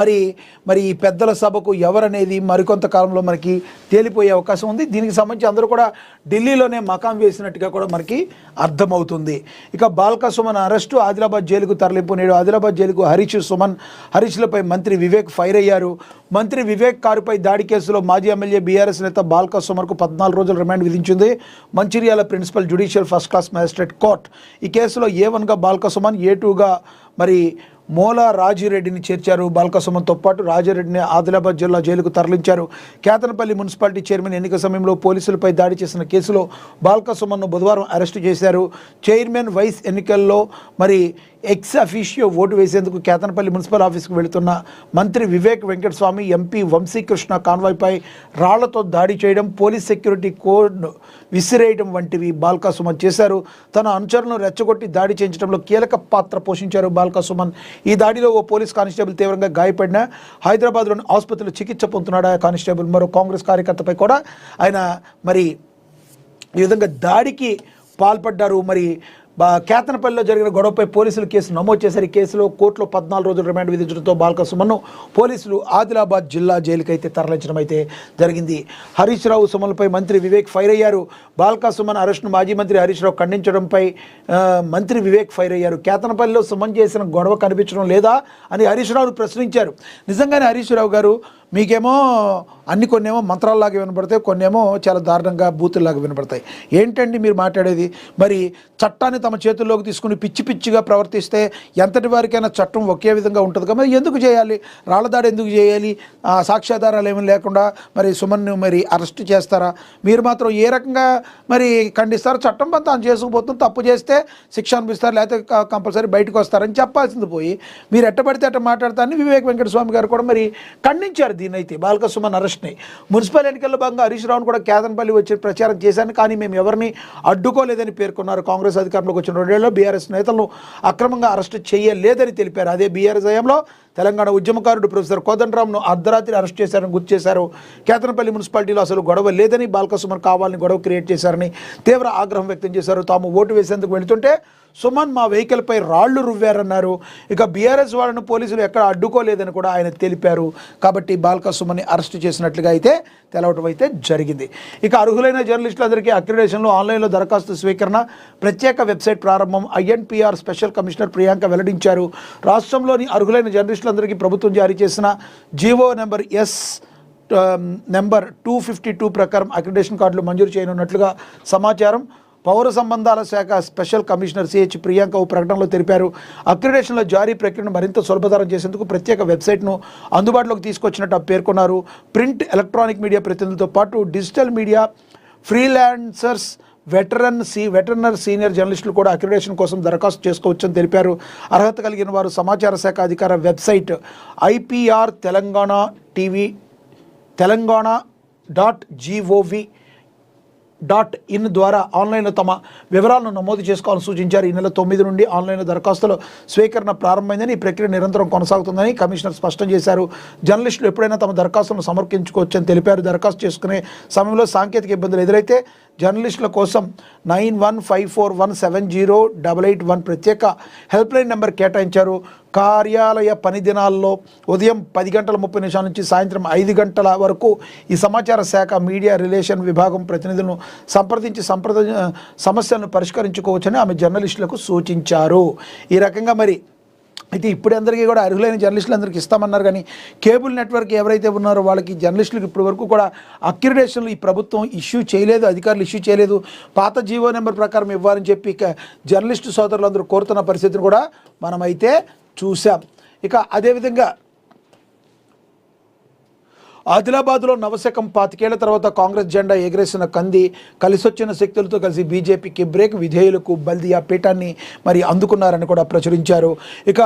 మరి మరి ఈ పెద్దల సభకు ఎవరనేది మరికొంత కాలంలో మనకి తేలిపోయే అవకాశం ఉంది. దీనికి సంబంధించి అందరూ కూడా ఢిల్లీలోనే మకాం వేసినట్టుగా కూడా మనకి అర్థమవుతుంది. ఇక బాల్క సుమన్ అరెస్టు, ఆదిలాబాద్ జైలుకు తరలింపు. నేడు ఆదిలాబాద్ జైలుకు హరీష్లపై మంత్రి వివేక్ ఫైర్ అయ్యారు. మంత్రి వివేక్ కారుపై దాడి కేసులో మాజీ ఎమ్మెల్యే బీఆర్ఎస్ నేత బాల్క సుమన్కు 14 రోజుల రిమాండ్ విధించింది Mancherial principal judicial first class magistrate court. ఈ కేసులో A1గా బాల్క సుమన్, A2గా మరి మోలా రాజిరెడ్డిని చేర్చారు. బాల్క సుమన్తో పాటు రాజిరెడ్డిని ఆదిలాబాద్ జిల్లా జైలుకు తరలించారు. కేతనపల్లి మున్సిపాలిటీ చైర్మన్ ఎన్నిక సమయంలో పోలీసులపై దాడి చేసిన కేసులో బాల్క సుమన్ను బుధవారం అరెస్టు చేశారు. చైర్మన్ వైస్ ఎన్నికల్లో మరి ఎక్స్ అఫీషియో ఓటు వేసేందుకు కేతనపల్లి మున్సిపల్ ఆఫీస్కు వెళుతున్న మంత్రి వివేక్ వెంకటస్వామి, ఎంపీ వంశీకృష్ణ కాన్వాయ్పై రాళ్లతో దాడి చేయడం, పోలీస్ సెక్యూరిటీ కోడ్ విసిరేయడం వంటివి బాల్క సుమన్ చేశారు. తన అనుచరులను రెచ్చగొట్టి దాడి చేయించడంలో కీలక పాత్ర పోషించారు బాల్క సుమన్. ఈ దాడిలో ఓ పోలీస్ కానిస్టేబుల్ తీవ్రంగా గాయపడిన హైదరాబాద్లోని ఆసుపత్రిలో చికిత్స పొందుతున్నాడు ఆ కానిస్టేబుల్. మరో కాంగ్రెస్ కార్యకర్తపై కూడా ఆయన మరి ఈ విధంగా దాడికి పాల్పడ్డారు. మరి కేతనపల్లిలో జరిగిన గొడవపై పోలీసులు కేసు నమోదు చేశారు. ఈ కేసులో కోర్టులో 14 రోజుల రిమాండ్ విధించడంతో బాల్క సుమన్ను పోలీసులు ఆదిలాబాద్ జిల్లా జైలుకి అయితే తరలించడం అయితే జరిగింది. హరీష్ రావు సుమన్పై మంత్రి వివేక్ ఫైర్ అయ్యారు. బాల్క సుమన్ అరెస్టును మాజీ మంత్రి హరీష్ రావు ఖండించడంపై మంత్రి వివేక్ ఫైర్ అయ్యారు. కేతనపల్లిలో సుమన్ చేసిన గొడవ కనిపించడం లేదా అని హరీష్ రావును ప్రశ్నించారు. నిజంగానే హరీష్ రావు గారు, మీకేమో కొన్నేమో మంత్రాల్లాగా వినపడతాయి, కొన్నేమో చాలా దారుణంగా బూతుల్లాగా వినపడతాయి. ఏంటండి మీరు మాట్లాడేది? మరి చట్టాన్ని తమ చేతుల్లోకి తీసుకుని పిచ్చి పిచ్చిగా ప్రవర్తిస్తే ఎంతటి వారికైనా చట్టం ఒకే విధంగా ఉంటుంది కదా, మరి ఎందుకు చేయాలి? రాళ్లదాడి ఎందుకు చేయాలి? సాక్ష్యాధారాలు ఏమీ లేకుండా మరి సుమన్ను మరి అరెస్ట్ చేస్తారా? మీరు మాత్రం ఏ రకంగా మరి ఖండిస్తారు? చట్టం తాను చేసుకుపోతుంది, తప్పు చేస్తే శిక్ష అనిపిస్తారు, లేకపోతే కంపల్సరీ బయటకు వస్తారని చెప్పాల్సింది పోయి మీరు ఎట్టబడితే అట్ట మాట్లాడతారని వివేక్ వెంకటస్వామి గారు కూడా మరి ఖండించారు. దీనైతే బాల్క సుమన్ అరెస్ట్ని మున్సిపల్ ఎన్నికల్లో భాగంగా హరీష్ రావును కూడా కేతనపల్లి వచ్చి ప్రచారం చేశాను, కానీ మేము ఎవరిని అడ్డుకోలేదని పేర్కొన్నారు. కాంగ్రెస్ అధికారంలోకి వచ్చిన 2 ఏళ్లలో బీఆర్ఎస్ నేతలను అక్రమంగా అరెస్టు చేయలేదని తెలిపారు. అదే బీఆర్ఎస్ హయాంలో తెలంగాణ ఉద్యమకారుడు ప్రొఫెసర్ కోదండరాంను అర్ధరాత్రి అరెస్ట్ చేశారని గుర్తు చేశారు. కేతనపల్లి మున్సిపాలిటీలో అసలు గొడవ లేదని, బాల్క సుమన్ కావాలని గొడవ క్రియేట్ చేశారని తీవ్ర ఆగ్రహం వ్యక్తం చేశారు. తాము ఓటు వేసేందుకు వెళుతుంటే సుమన్ మా వెహికల్పై రాళ్లు రువ్వారన్నారు. ఇక బీఆర్ఎస్ వాళ్ళను పోలీసులు ఎక్కడ అడ్డుకోలేదని కూడా ఆయన తెలిపారు. కాబట్టి బాల్క సుమన్ని అరెస్టు చేసినట్లుగా అయితే తెలవటం అయితే జరిగింది. ఇక అర్హులైన జర్నలిస్టులందరికీ అక్రిడేషన్లో ఆన్లైన్లో దరఖాస్తు స్వీకరణ ప్రత్యేక వెబ్సైట్ ప్రారంభం INPR స్పెషల్ కమిషనర్ ప్రియాంక వెల్లడించారు. రాష్ట్రంలోని అర్హులైన జర్నలిస్టులందరికీ ప్రభుత్వం జారీ చేసిన జీవో నెంబర్ 252 ప్రకారం అక్రిడేషన్ కార్డులు మంజూరు చేయనున్నట్లుగా సమాచారం. పౌర సంబంధాల శాఖ స్పెషల్ కమిషనర్ CH ప్రియాంక ఓ ప్రకటనలో తెలిపారు. అక్రిడేషన్ల జారీ ప్రక్రియను మరింత సులభతరం చేసేందుకు ప్రత్యేక వెబ్సైట్ను అందుబాటులోకి తీసుకొచ్చినట్టు పేర్కొన్నారు. ప్రింట్, ఎలక్ట్రానిక్ మీడియా ప్రతినిధులతో పాటు డిజిటల్ మీడియా, ఫ్రీలాన్సర్స్, వెటరనర్ సీనియర్ జర్నలిస్టులు కూడా అక్రిడేషన్ కోసం దరఖాస్తు చేసుకోవచ్చని తెలిపారు. అర్హత కలిగిన వారు సమాచార శాఖ అధికార వెబ్సైట్ IPR telanggana.gov.in ద్వారా ఆన్లైన్లో తమ వివరాలను నమోదు చేసుకోవాలని సూచించారు. ఈ నెల 9 నుండి ఆన్లైన్లో దరఖాస్తుల స్వీకరణ ప్రారంభమైందని, ఈ ప్రక్రియ నిరంతరం కొనసాగుతుందని కమిషనర్ స్పష్టం చేశారు. జర్నలిస్టులు ఎప్పుడైనా తమ దరఖాస్తులను సమర్పించుకోవచ్చని తెలిపారు. దరఖాస్తు చేసుకునే సమయంలో సాంకేతిక ఇబ్బందులు ఎదురైతే జర్నలిస్టుల కోసం 9154170881 ప్రత్యేక హెల్ప్లైన్ నెంబర్ కేటాయించారు. కార్యాలయ పని దినాల్లో ఉదయం 10:30 నుంచి సాయంత్రం 5 గంటల వరకు ఈ సమాచార శాఖ మీడియా రిలేషన్ విభాగం ప్రతినిధులను సంప్రదించి సమస్యలను పరిష్కరించుకోవచ్చని ఆమె జర్నలిస్టులకు సూచించారు. ఈ రకంగా మరి అయితే ఇప్పుడు అందరికీ కూడా అర్హులైన జర్నలిస్టులందరికీ ఇస్తామన్నారు, కానీ కేబుల్ నెట్వర్క్ ఎవరైతే ఉన్నారో వాళ్ళకి జర్నలిస్టులకు ఇప్పటి వరకు కూడా అక్రిడేషన్లు ఈ ప్రభుత్వం ఇష్యూ చేయలేదు, అధికారులు ఇష్యూ చేయలేదు. పాత జీవో నెంబర్ ప్రకారం ఇవ్వాలని చెప్పి జర్నలిస్టు సోదరులందరూ కోరుతున్న పరిస్థితిని కూడా మనమైతే చూసాం. ఇక అదేవిధంగా ఆదిలాబాద్లో నవశకం 25 ఏళ్ల తర్వాత కాంగ్రెస్ జెండా ఎగరేసిన కంది కలిసొచ్చిన శక్తులతో కలిసి బీజేపీకి బ్రేక్, విధేయులకు బల్దియా పీఠాన్ని మరి అందుకున్నారని కూడా ప్రచురించారు. ఇక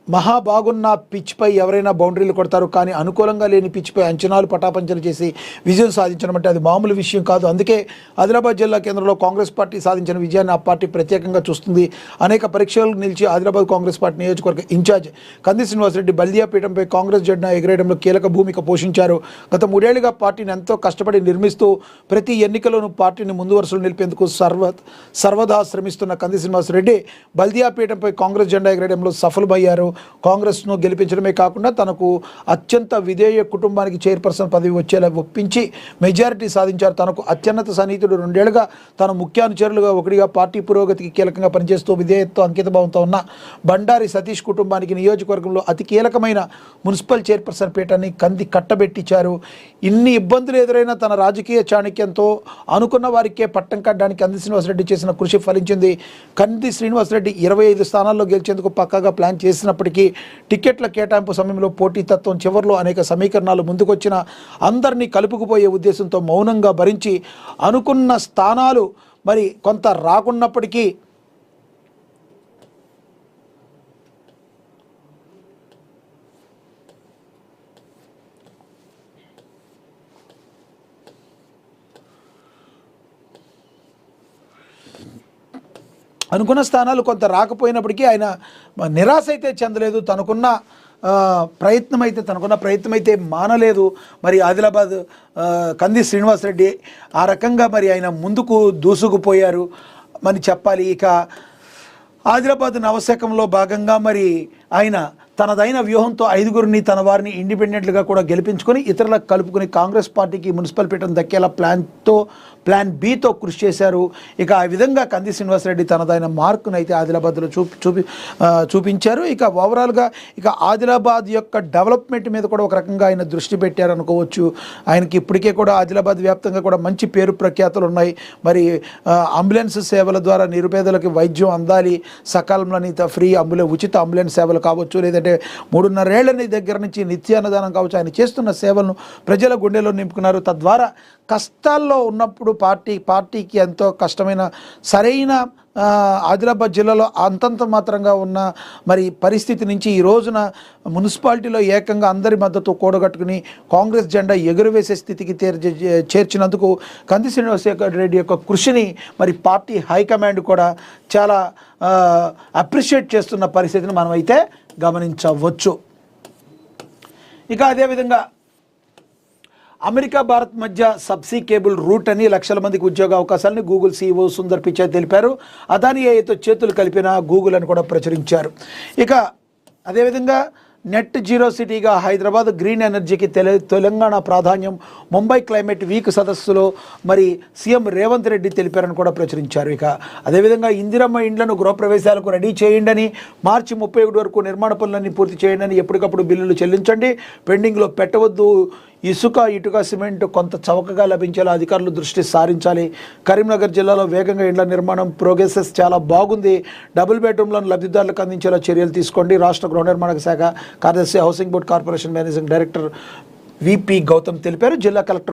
మహా బాగున్న పిచ్పై ఎవరైనా బౌండరీలు కొడతారు, కానీ అనుకూలంగా లేని పిచ్పై అంచనాలు పటాపంచలు చేసి విజయం సాధించడం అంటే అది మామూలు విషయం కాదు. అందుకే ఆదిలాబాద్ జిల్లా కేంద్రంలో కాంగ్రెస్ పార్టీ సాధించిన విజయాన్ని ఆ పార్టీ ప్రత్యేకంగా చూస్తుంది. అనేక పరీక్షలకు నిలిచి ఆదిలాబాద్ కాంగ్రెస్ పార్టీ నియోజకవర్గ ఇన్ఛార్జ్ కంది శ్రీనివాసరెడ్డి బల్దియా పీఠంపై కాంగ్రెస్ జెండా ఎగరేయడంలో కీలక భూమిక పోషించారు. గత 3 ఏళ్లుగా పార్టీని ఎంతో కష్టపడి నిర్మిస్తూ ప్రతి ఎన్నికలోనూ పార్టీని ముందు వరుసలు నిలిపేందుకు సర్వదా శ్రమిస్తున్న కంది శ్రీనివాసరెడ్డి బల్దియా పీఠంపై కాంగ్రెస్ జెండా ఎగరేయడంలో సఫలమయ్యారు. కాంగ్రెస్ను గెలిపించడమే కాకుండా తనకు అత్యంత విధేయ కుటుంబానికి చైర్పర్సన్ పదవి వచ్చేలా ఒప్పించి మెజారిటీ సాధించారు. తనకు అత్యున్నత సన్నిహితుడు 2 ఏళ్లుగా తన ముఖ్యానుచరులుగా ఒకటిగా పార్టీ పురోగతికి కీలకంగా పనిచేస్తూ విధేయతతో అంకితభావంతో ఉన్న బండారి సతీష్ కుటుంబానికి నియోజకవర్గంలో అతి కీలకమైన మున్సిపల్ చైర్పర్సన్ పీఠాన్ని కంది కట్టబెట్టించారు. ఇన్ని ఇబ్బందులు ఎదురైనా తన రాజకీయ చాణక్యంతో అనుకున్న వారికే పట్టం కట్టడానికి కంది శ్రీనివాసరెడ్డి చేసిన కృషి ఫలించింది. కంది శ్రీనివాసరెడ్డి 25 స్థానాల్లో గెలిచేందుకు పక్కాగా ప్లాన్ చేసినప్పటికీ టికెట్ల కేటాయింపు సమయంలో పోటీతత్వం చివరిలో అనేక సమీకరణాలు ముందుకొచ్చిన అందరినీ కలుపుకుపోయే ఉద్దేశంతో మౌనంగా భరించి అనుకున్న స్థానాలు మరి కొంత రాకున్నప్పటికీ అనుకున్న స్థానాలు కొంత రాకపోయినప్పటికీ ఆయన నిరాశ అయితే చెందలేదు. తనకున్న ప్రయత్నం అయితే మానలేదు. మరి ఆదిలాబాద్ కంది శ్రీనివాసరెడ్డి ఆ రకంగా మరి ఆయన ముందుకు దూసుకుపోయారు అని చెప్పాలి. ఇక ఆదిలాబాద్ నవశకంలో భాగంగా మరి ఆయన తనదైన వ్యూహంతో 5గురిని తన వారిని ఇండిపెండెంట్గా కూడా గెలిపించుకొని ఇతరులకు కలుపుకొని కాంగ్రెస్ పార్టీకి మున్సిపల్ పీఠం దక్కేలా ప్లాన్ బితో కృషి చేశారు. ఇక ఆ విధంగా కంది శ్రీనివాసరెడ్డి తనదైన మార్కును అయితే ఆదిలాబాద్లో చూపించారు. ఇక ఓవరాల్గా ఇక ఆదిలాబాద్ యొక్క డెవలప్మెంట్ మీద కూడా ఒక రకంగా ఆయన దృష్టి పెట్టారు అనుకోవచ్చు. ఆయనకి ఇప్పటికే కూడా ఆదిలాబాద్ వ్యాప్తంగా కూడా మంచి పేరు ప్రఖ్యాతులు ఉన్నాయి. మరి అంబులెన్స్ సేవల ద్వారా నిరుపేదలకు వైద్యం అందాలి, సకాలంలో ఫ్రీ ఉచిత అంబులెన్స్ సేవలు కావచ్చు, లేదంటే 3.5 ఏళ్ల దగ్గర నుంచి నిత్యాన్నదానం కావచ్చు, ఆయన చేస్తున్న సేవలను ప్రజల గుండెలో నింపుకున్నారు. తద్వారా కష్టాల్లో ఉన్నప్పుడు పార్టీకి ఎంతో కష్టమైన సరైన ఆదిలాబాద్ జిల్లాలో అంతంత మాత్రంగా ఉన్న మరి పరిస్థితి నుంచి ఈ రోజున మున్సిపాలిటీలో ఏకంగా అందరి మద్దతు కూడగట్టుకుని కాంగ్రెస్ జెండా ఎగురవేసే స్థితికి చేర్చినందుకు కంది శ్రీనివాసరెడ్డి యొక్క కృషిని మరి పార్టీ హైకమాండ్ కూడా చాలా అప్రిషియేట్ చేస్తున్న పరిస్థితిని మనమైతే గమనించవచ్చు. ఇక అదేవిధంగా అమెరికా భారత్ మధ్య సబ్సీ కేబుల్ రూట్ అని లక్షల మందికి ఉద్యోగ అవకాశాలని గూగుల్ CEO సుందర్ పిచాయ్ తెలిపారు. అదానీ ఏఐతో చేతులు కలిపిన గూగుల్ అని కూడా ప్రచురించారు. ఇక అదేవిధంగా నెట్ జీరో సిటీగా హైదరాబాద్, గ్రీన్ ఎనర్జీకి తెలంగాణ ప్రాధాన్యం, ముంబై క్లైమేట్ వీక్ సదస్సులో మరి సీఎం రేవంత్ రెడ్డి తెలిపారని కూడా ప్రచురించారు. ఇక అదేవిధంగా ఇందిరమ్మ ఇండ్లను గృహప్రవేశాలకు రెడీ చేయండి, మార్చి 31 వరకు నిర్మాణ పనులన్నీ పూర్తి చేయండి, ఎప్పటికప్పుడు బిల్లులు చెల్లించండి, పెండింగ్లో పెట్టవద్దు, ఇటుక సిమెంట్ కొంత చౌకగా లభించేలా అధికారులు దృష్టి సారించాలి, కరీంనగర్ జిల్లాలో వేగంగా ఇండ్ల నిర్మాణం ప్రోగ్రెసెస్ చాలా బాగుంది, డబుల్ బెడ్రూమ్లను లబ్ధిదారులకు అందించేలా చర్యలు తీసుకోండి. రాష్ట్ర గృహ నిర్మాణ శాఖ కార్యదర్శి, housing board corporation managing director VP Gautam తెలిపారు. జిల్లా కలెక్టర్